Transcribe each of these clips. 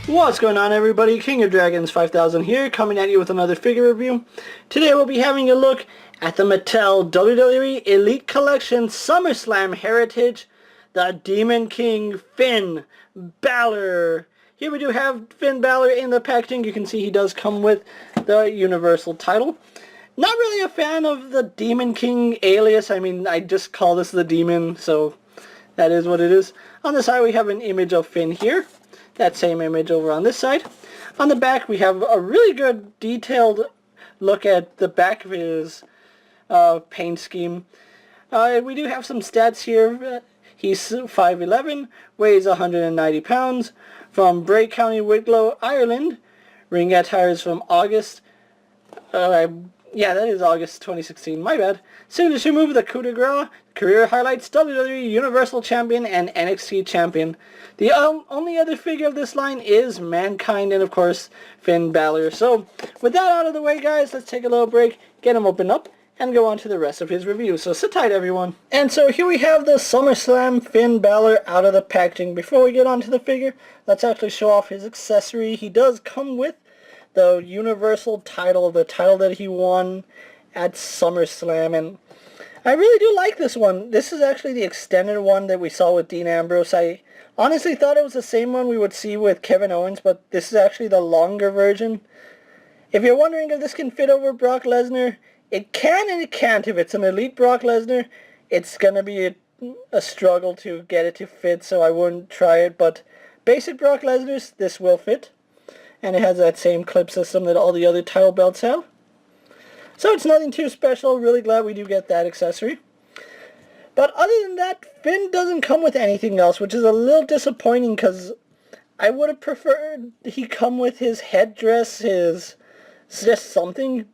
What's going on, everybody? King of Dragons 5000 here, coming at you with another figure review. Today we'll be having a look at the Mattel WWE Elite Collection SummerSlam Heritage, the Demon King Finn Balor. Here we do have Finn Balor in the packaging. You can see he does come with the Universal title. Not really a fan of the Demon King alias. I mean, I just call this the Demon, so that is what it is. On the side we have an image of Finn here. That same image over on this side. On the back we have a really good detailed look at the back of his paint scheme. We do have some stats here. He's 5'11", weighs 190 pounds, from Bray County, Wicklow, Ireland. Ring attire is from August. Yeah, that is August 2016, my bad. Signature move, the coup de grace. Career highlights, WWE Universal Champion and NXT Champion. The only other figure of this line is Mankind and, of course, Finn Balor. So, with that out of the way, guys, let's take a little break, get him opened up, and go on to the rest of his review. So sit tight, everyone. And so here we have the SummerSlam Finn Balor out of the packaging. Before we get on to the figure, let's actually show off his accessory. He does come with the Universal title, the title that he won at SummerSlam, and I really do like this one. This is actually the extended one that we saw with Dean Ambrose. I honestly thought it was the same one we would see with Kevin Owens, but this is actually the longer version. If you're wondering if this can fit over Brock Lesnar, it can and it can't. If it's an Elite Brock Lesnar, it's going to be a struggle to get it to fit, so I wouldn't try it, but basic Brock Lesnar's, this will fit. And it has that same clip system that all the other title belts have. So it's nothing too special. Really glad we do get that accessory. But other than that, Finn doesn't come with anything else, which is a little disappointing because I would have preferred he come with his headdress, just something.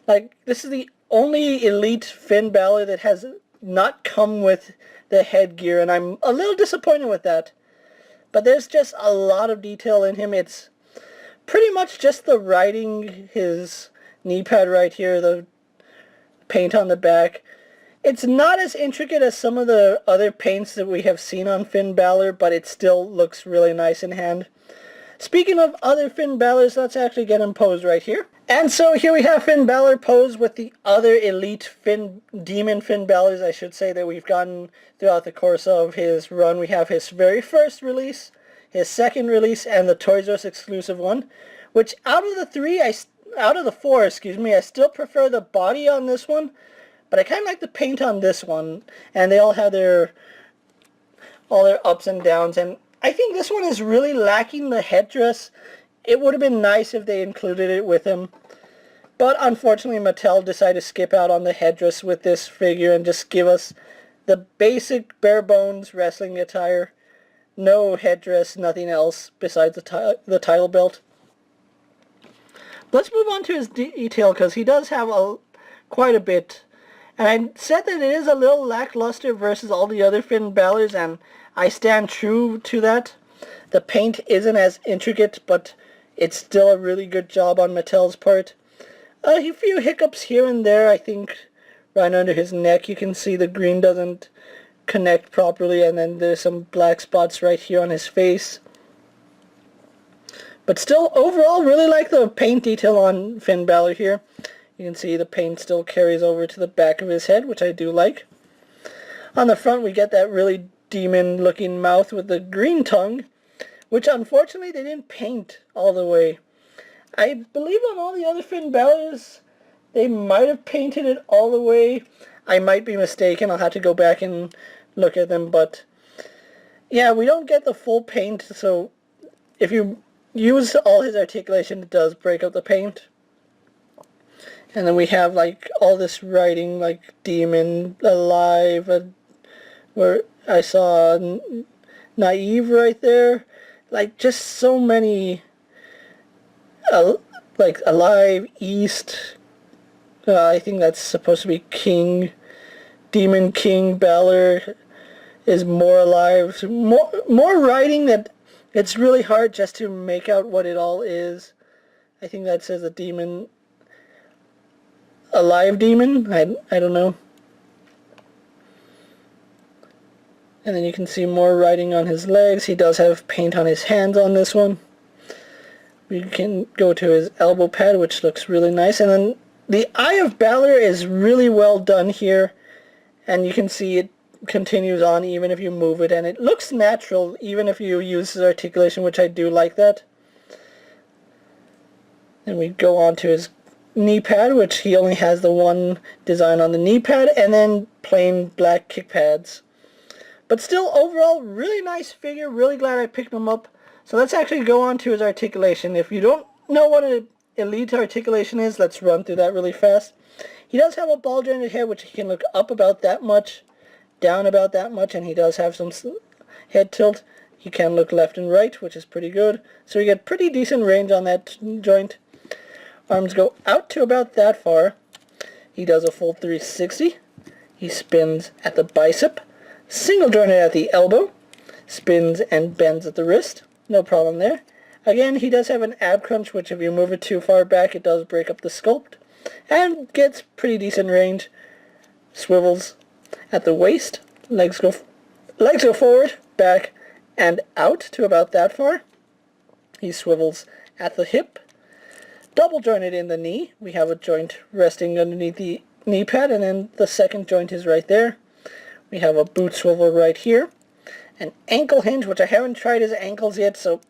Like, this is the only Elite Finn Balor that has not come with the headgear, and I'm a little disappointed with that. But there's just a lot of detail in him. It's pretty much just the writing, his knee pad right here, the paint on the back. It's not as intricate as some of the other paints that we have seen on Finn Balor, but it still looks really nice in hand. Speaking of other Finn Balors, let's actually get him posed right here. And so here we have Finn Balor posed with the other Elite Demon Finn Balors, I should say, that we've gotten throughout the course of his run. We have his very first release, his second release, and the Toys R Us exclusive one. Which out of the four, I still prefer the body on this one, but I kind of like the paint on this one. And they all have all their ups and downs, and I think this one is really lacking the headdress. It would have been nice if they included it with him. But unfortunately, Mattel decided to skip out on the headdress with this figure and just give us the basic bare bones wrestling attire. No headdress, nothing else besides the title belt. Let's move on to his detail because he does have quite a bit. And I said that it is a little lackluster versus all the other Finn Balors, and I stand true to that. The paint isn't as intricate, but it's still a really good job on Mattel's part. A few hiccups here and there. I think right under his neck you can see the green doesn't connect properly, and then there's some black spots right here on his face. But still, overall, really like the paint detail on Finn Balor here. You can see the paint still carries over to the back of his head, which I do like. On the front we get that really demon-looking mouth with the green tongue, which unfortunately they didn't paint all the way. I believe on all the other Finn Balors, they might have painted it all the way. I might be mistaken. I'll have to go back and look at them, but yeah, we don't get the full paint, so if you use all his articulation, it does break up the paint. And then we have like all this writing, like Demon, Alive, where I saw Naive right there. Like, just so many, like, Alive, East, I think that's supposed to be King, Demon King, Balor is more alive. So more writing that it's really hard just to make out what it all is. I think that says a demon, Alive Demon, I don't know. And then you can see more writing on his legs. He does have paint on his hands on this one. We can go to his elbow pad, which looks really nice. And then the Eye of Balor is really well done here. And you can see it continues on even if you move it. And it looks natural even if you use his articulation, which I do like that. Then we go on to his knee pad, which he only has the one design on the knee pad. And then plain black kick pads. But still, overall, really nice figure. Really glad I picked him up. So let's actually go on to his articulation. If you don't know what an elite articulation is, let's run through that really fast. He does have a ball jointed head, which he can look up about that much, down about that much, and he does have some head tilt. He can look left and right, which is pretty good. So you get pretty decent range on that joint. Arms go out to about that far. He does a full 360. He spins at the bicep. Single jointed at the elbow, spins and bends at the wrist, no problem there. Again, he does have an ab crunch, which if you move it too far back, it does break up the sculpt, and gets pretty decent range. Swivels at the waist, legs go forward, back, and out to about that far. He swivels at the hip, double jointed in the knee. We have a joint resting underneath the knee pad, and then the second joint is right there. We have a boot swivel right here. An ankle hinge, which I haven't tried his ankles yet, so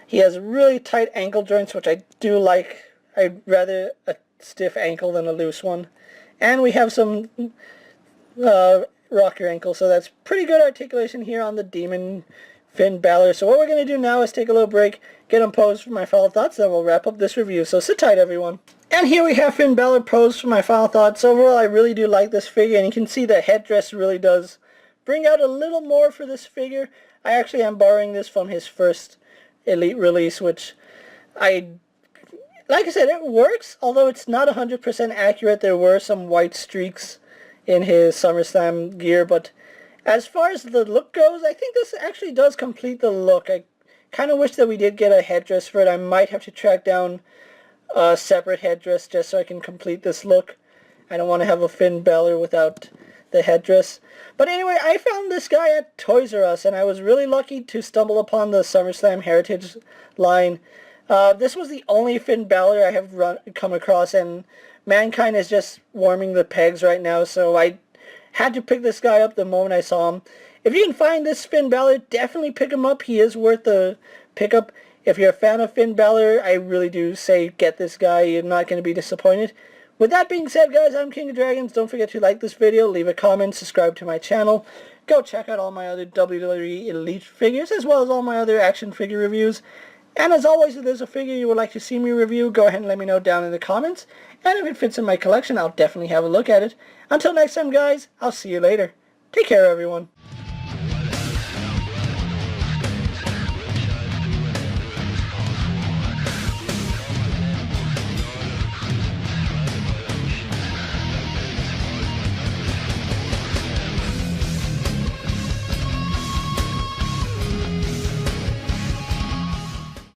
he has really tight ankle joints, which I do like. I'd rather a stiff ankle than a loose one. And we have some rock your ankle, so that's pretty good articulation here on the Demon Finn Balor. So what we're going to do now is take a little break, get him posed for my final thoughts, then we'll wrap up this review. So sit tight, everyone. And here we have Finn Balor posed for my final thoughts. Overall, I really do like this figure, and you can see the headdress really does bring out a little more for this figure. I actually am borrowing this from his first Elite release, which like I said, it works, although it's not 100% accurate. There were some white streaks in his SummerSlam gear, but as far as the look goes, I think this actually does complete the look. I kind of wish that we did get a headdress for it. I might have to track down a separate headdress just so I can complete this look. I don't want to have a Finn Balor without the headdress. But anyway, I found this guy at Toys R Us, and I was really lucky to stumble upon the SummerSlam Heritage line. This was the only Finn Balor I have come across, and Mankind is just warming the pegs right now, so I had to pick this guy up the moment I saw him. If you can find this Finn Balor, definitely pick him up. He is worth the pickup. If you're a fan of Finn Balor, I really do say get this guy. You're not going to be disappointed. With that being said, guys, I'm King of Dragons. Don't forget to like this video, leave a comment, subscribe to my channel. Go check out all my other WWE Elite figures, as well as all my other action figure reviews. And as always, if there's a figure you would like to see me review, go ahead and let me know down in the comments. And if it fits in my collection, I'll definitely have a look at it. Until next time, guys, I'll see you later. Take care, everyone.